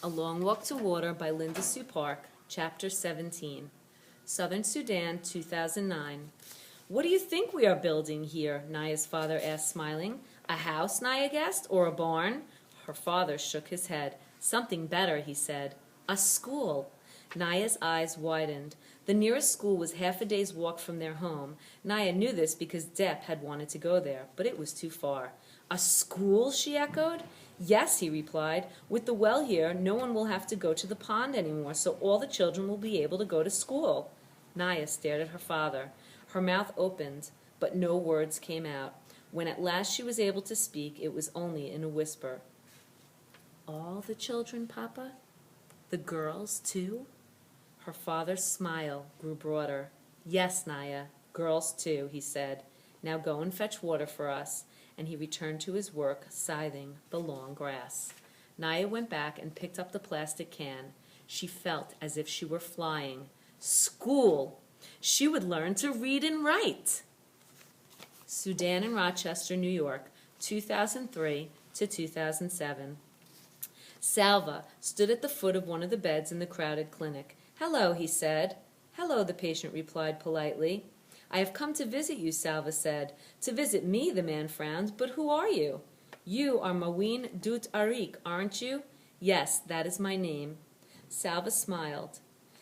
A Long Walk to Water by Linda Sue Park, Chapter 17. Southern Sudan, 2009. What do you think we are building here? Naya's father asked, smiling. A house, Naya guessed, or a barn? Her father shook his head. Something better, he said. A school. Naya's eyes widened. The nearest school was half a day's walk from their home. Naya knew this because Depp had wanted to go there, but it was too far. A school, she echoed. Yes, he replied. With the well here, no one will have to go to the pond anymore, so all the children will be able to go to school. Naya stared at her father. Her mouth opened, but no words came out. When at last she was able to speak, it was only in a whisper. All the children, Papa? The girls, too? Her father's smile grew broader. Yes, Naya, girls, too, he said. Now go and fetch water for us. And he returned to his work, scything the long grass. Naya went back and picked up the plastic can. She felt as if she were flying. School! She would learn to read and write! Sudan and Rochester, New York, 2003 to 2007. Salva stood at the foot of one of the beds in the crowded clinic. Hello, he said. Hello, the patient replied politely. I have come to visit you, Salva said. To visit me, the man frowned. But who are you? You are Maween Dut Arik, aren't you? Yes, that is my name. Salva smiled,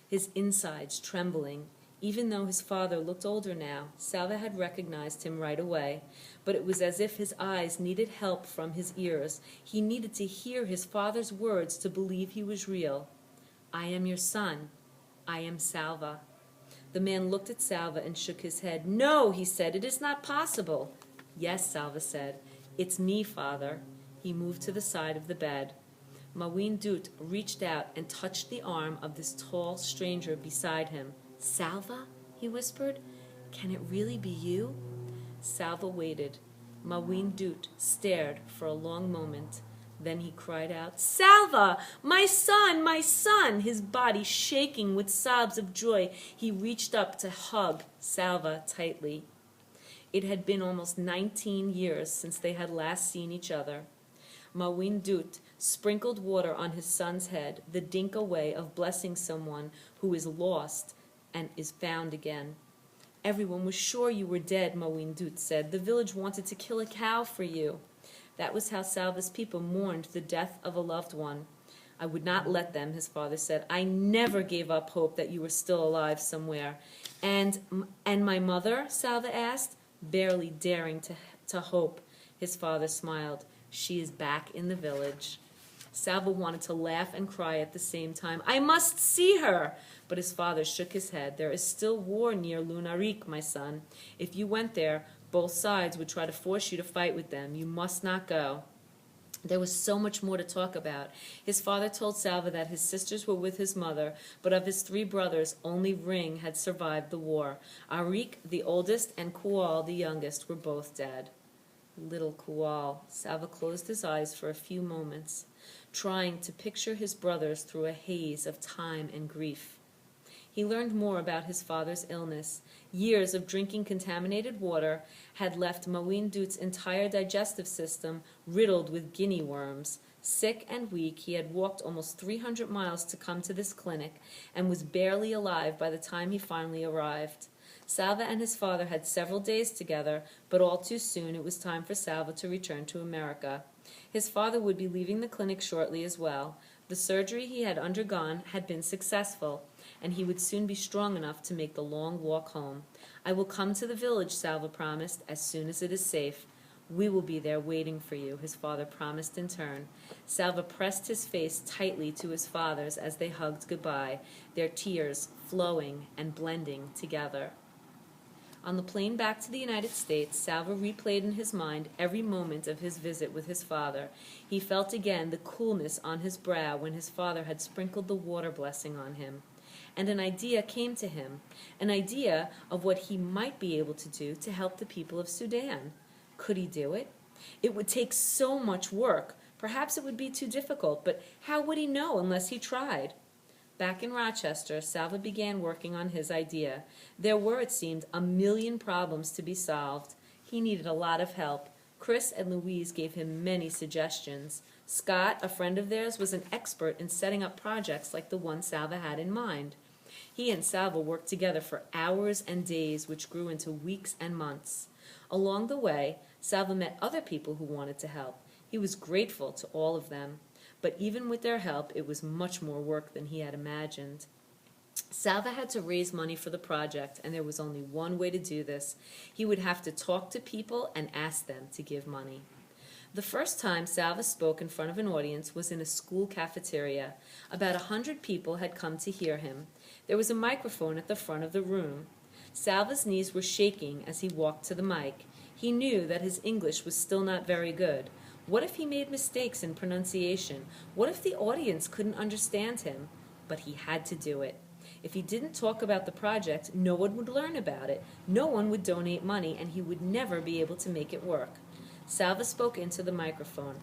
his insides trembling. Even though his father looked older now, Salva had recognized him right away. But it was as if his eyes needed help from his ears. He needed to hear his father's words to believe he was real. I am your son. I am Salva. The man looked at Salva and shook his head. No, he said, it is not possible. Yes, Salva said. It's me, father. He moved to the side of the bed. Maween Dut reached out and touched the arm of this tall stranger beside him. Salva? He whispered. Can it really be you? Salva waited. Maween Dut stared for a long moment. Then he cried out, Salva! My son! My son! His body shaking with sobs of joy, he reached up to hug Salva tightly. It had been almost 19 years since they had last seen each other. Maween Dut sprinkled water on his son's head, the Dinka way of blessing someone who is lost and is found again. Everyone was sure you were dead, Maween Dut said. The village wanted to kill a cow for you. That was how Salva's people mourned the death of a loved one. I would not let them, his father said. I never gave up hope that you were still alive somewhere. And my mother? Salva asked, barely daring to hope. His father smiled. She is back in the village. Salva wanted to laugh and cry at the same time. I must see her! But his father shook his head. There is still war near Lunarik, my son. If you went there, both sides would try to force you to fight with them. You must not go. There was so much more to talk about. His father told Salva that his sisters were with his mother, but of his 3 brothers, only Ring had survived the war. Arik, the oldest, and Kual, the youngest, were both dead. Little Kual. Salva closed his eyes for a few moments, trying to picture his brothers through a haze of time and grief. He learned more about his father's illness. Years of drinking contaminated water had left Maween Dut's entire digestive system riddled with guinea worms. Sick and weak, he had walked almost 300 miles to come to this clinic and was barely alive by the time he finally arrived. Salva and his father had several days together, but all too soon it was time for Salva to return to America. His father would be leaving the clinic shortly as well. The surgery he had undergone had been successful, and he would soon be strong enough to make the long walk home. I will come to the village, Salva promised, as soon as it is safe. We will be there waiting for you, his father promised in turn. Salva pressed his face tightly to his father's as they hugged goodbye, their tears flowing and blending together. On the plane back to the United States, Salva replayed in his mind every moment of his visit with his father. He felt again the coolness on his brow when his father had sprinkled the water blessing on him. And an idea came to him, an idea of what he might be able to do to help the people of Sudan. Could he do it? It would take so much work. Perhaps it would be too difficult, but how would he know unless he tried? Back in Rochester, Salva began working on his idea. There were, it seemed, 1 million problems to be solved. He needed a lot of help. Chris and Louise gave him many suggestions. Scott, a friend of theirs, was an expert in setting up projects like the one Salva had in mind. He and Salva worked together for hours and days, which grew into weeks and months. Along the way, Salva met other people who wanted to help. He was grateful to all of them, but even with their help, it was much more work than he had imagined. Salva had to raise money for the project, and there was only one way to do this. He would have to talk to people and ask them to give money. The first time Salva spoke in front of an audience was in a school cafeteria. About 100 people had come to hear him. There was a microphone at the front of the room. Salva's knees were shaking as he walked to the mic. He knew that his English was still not very good. What if he made mistakes in pronunciation? What if the audience couldn't understand him? But he had to do it. If he didn't talk about the project, no one would learn about it. No one would donate money, and he would never be able to make it work. Salva spoke into the microphone.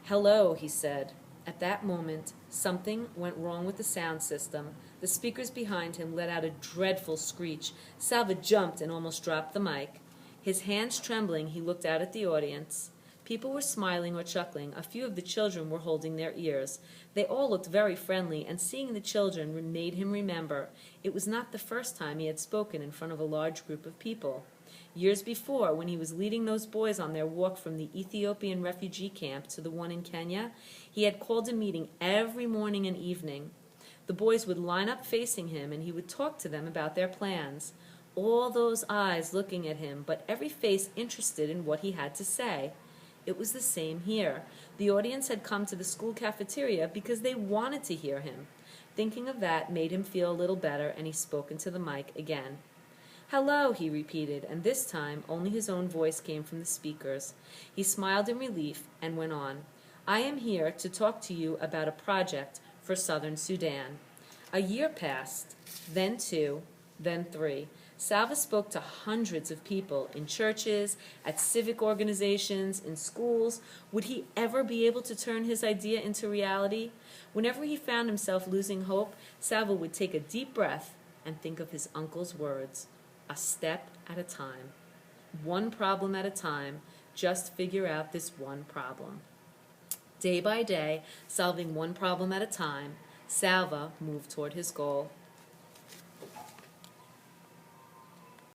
"Hello," he said. At that moment, something went wrong with the sound system. The speakers behind him let out a dreadful screech. Salva jumped and almost dropped the mic. His hands trembling, he looked out at the audience. People were smiling or chuckling. A few of the children were holding their ears. They all looked very friendly, and seeing the children made him remember it was not the first time he had spoken in front of a large group of people. Years before, when he was leading those boys on their walk from the Ethiopian refugee camp to the one in Kenya, he had called a meeting every morning and evening. The boys would line up facing him, and he would talk to them about their plans. All those eyes looking at him, but every face interested in what he had to say. It was the same here. The audience had come to the school cafeteria because they wanted to hear him. Thinking of that made him feel a little better, and he spoke into the mic again. "Hello," he repeated, and this time only his own voice came from the speakers. He smiled in relief and went on. "I am here to talk to you about a project for Southern Sudan." A year passed, then 2, then 3. Salva spoke to hundreds of people in churches, at civic organizations, in schools. Would he ever be able to turn his idea into reality? Whenever he found himself losing hope, Salva would take a deep breath and think of his uncle's words. A step at a time. One problem at a time. Just figure out this one problem. Day by day, solving one problem at a time, Salva moved toward his goal.